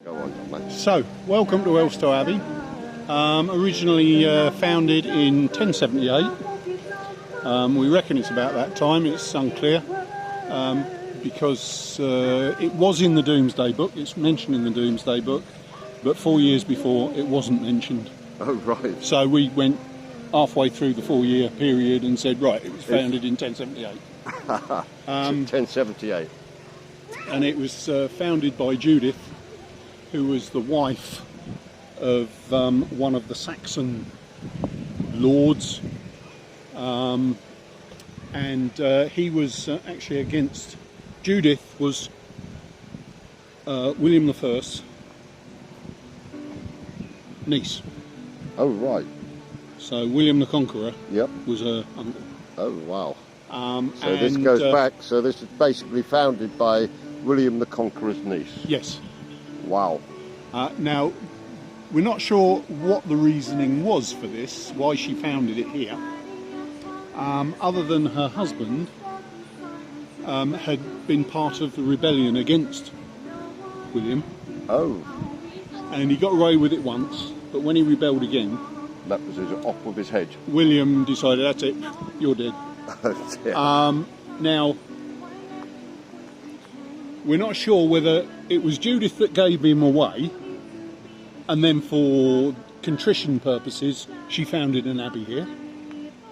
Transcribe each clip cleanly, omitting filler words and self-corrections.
Go on, mate. So, welcome to Elstow Abbey. Originally founded in 1078. We reckon it's about that time. It's unclear because it was in the Domesday Book. It's mentioned in the Domesday Book, but 4 years before it wasn't mentioned. Oh, right. So we went halfway through the 4 year period and said, right, it was founded in 1078. 1078. And it was founded by Judith, who was the wife of one of the Saxon lords, and he was actually against. Judith was William I's niece. Oh, right. So William the Conqueror was her uncle. Oh, wow. So and this goes back, so this is basically founded by William the Conqueror's niece. Yes. Wow. Now, we're not sure what the reasoning was for this, why she founded it here, other than her husband had been part of the rebellion against William. Oh. And he got away with it once, but when he rebelled again, that was off with his head. William decided, that's it, you're dead. Now, we're not sure whether it was Judith that gave him away, and then for contrition purposes, she founded an abbey here.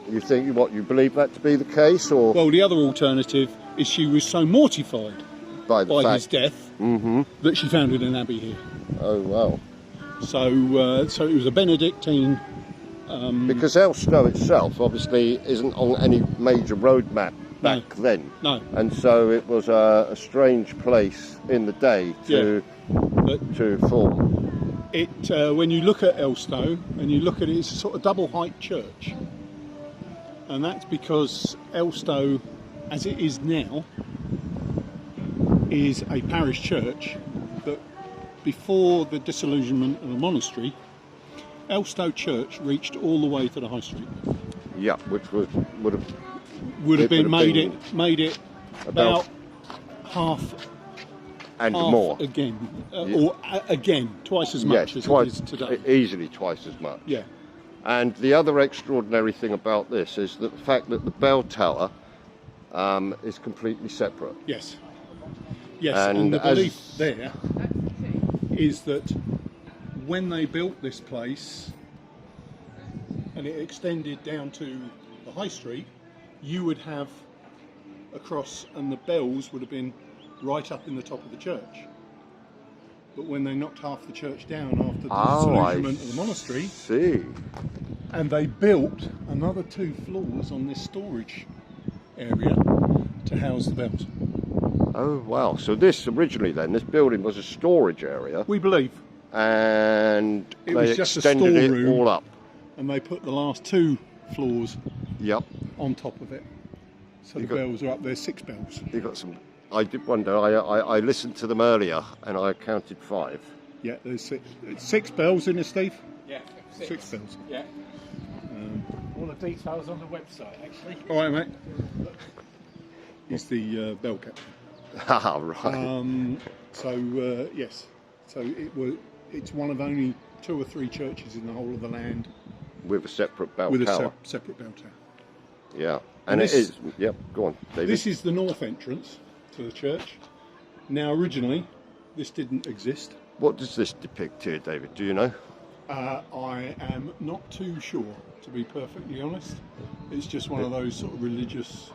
You think, what, you believe that to be the case, or? Well, the other alternative is she was so mortified by his death that she founded an abbey here. Oh, wow. So it was a Benedictine. Because Elstow itself obviously isn't on any major road map back then. No. And so it was a strange place in the day to form. It when you look at Elstow and you look at it, it's a sort of double height church. And that's because Elstow, as it is now, is a parish church that before the disillusionment of the monastery, Elstow Church reached all the way to the High Street. Yeah, which would have made it about half and more again, or again twice as much as it is today. Easily twice as much. Yeah. And the other extraordinary thing about this is that the fact that the bell tower is completely separate. Yes. Yes, and the belief there is that when they built this place and it extended down to the High Street, you would have a cross and the bells would have been right up in the top of the church. But when they knocked half the church down after the disillusionment of the monastery, and they built another 2 floors on this storage area to house the bells. Oh, wow. So this originally then, this building was a storage area. We believe. And it they was just extended a it storeroom, all up. And they put the last 2 floors on top of it. So the bells are up there, 6 bells. You got some. I did wonder. I listened to them earlier, and I counted 5. Yeah, there's 6 bells in it, Steve. Yeah, 6 bells. Yeah. All the details on the website, actually. All right, mate. He's the bell captain. Ah, right. Yes. So it's one of only 2 or 3 churches in the whole of the land with a separate bell tower. With a separate bell tower. Yeah, and it is. Yep. Go on, David. This is the north entrance to the church. Now, originally, this didn't exist. What does this depict here, David? Do you know? I am not too sure, to be perfectly honest. It's just one of those sort of religious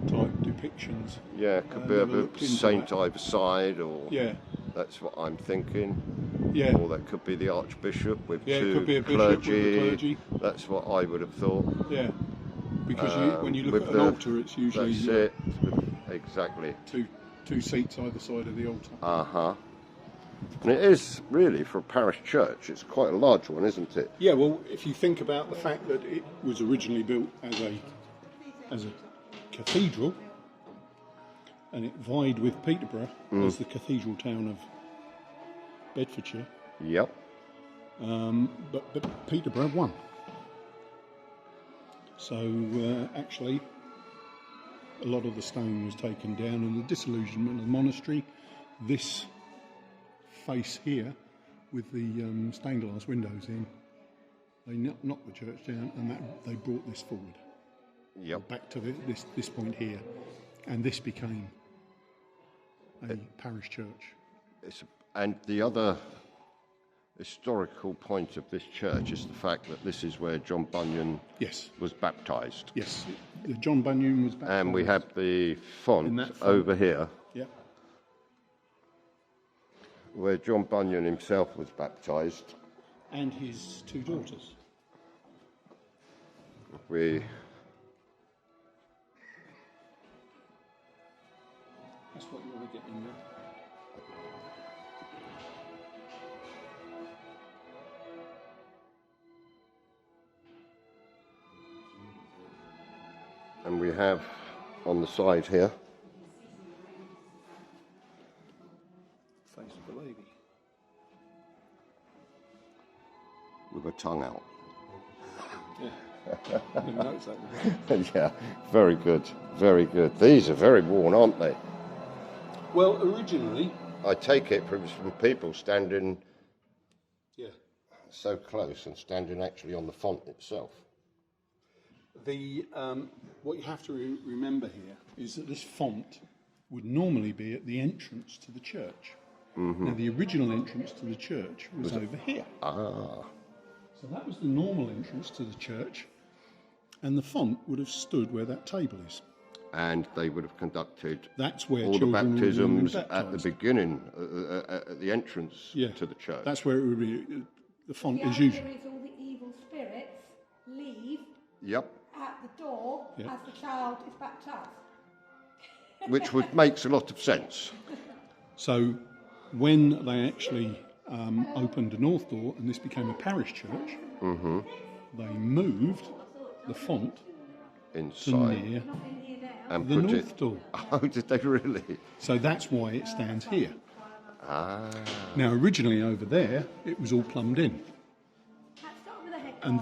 type depictions. Yeah, could be a saint either side, or that's what I'm thinking. Yeah. Or that could be the archbishop with 2 it could be a clergy. That's what I would have thought. Yeah, because when you look at an altar, it's usually that's it. Exactly. Two seats either side of the altar. And it is really, for a parish church, it's quite a large one, isn't it? Yeah, well, if you think about the fact that it was originally built as a cathedral, and it vied with Peterborough as the cathedral town of Bedfordshire. Yep. But Peterborough won. So actually, a lot of the stone was taken down, and the disillusionment of the monastery, this face here with the stained glass windows in. They knocked the church down, and they brought this forward. Yep. Back to this point here, and this became a parish church. And the other historical point of this church is the fact that this is where John Bunyan was baptised. Yes, John Bunyan was baptised. And we have the font over here, where John Bunyan himself was baptised. And his two daughters. That's what you want to get in there. And we have on the side here face of the lady with a tongue out. Yeah, I didn't notice that. Yeah, very good, very good. These are very worn, aren't they? Well, originally, I take it from people standing so close and standing actually on the font itself. What you have to remember here is that this font would normally be at the entrance to the church. Now, the original entrance to the church was over here. So that was the normal entrance to the church, and the font would have stood where that table is. And they would have conducted all the baptisms at the beginning, at the entrance to the church. That's where it would be. The font is usual. All the evil spirits leave Yep. at the door as the child is baptised. Which makes a lot of sense. So when they actually opened the north door and this became a parish church, they moved the font inside to near and the put north it. door. Oh, did they really? So that's why it stands here. Now, originally over there, it was all plumbed in. Start with a head. And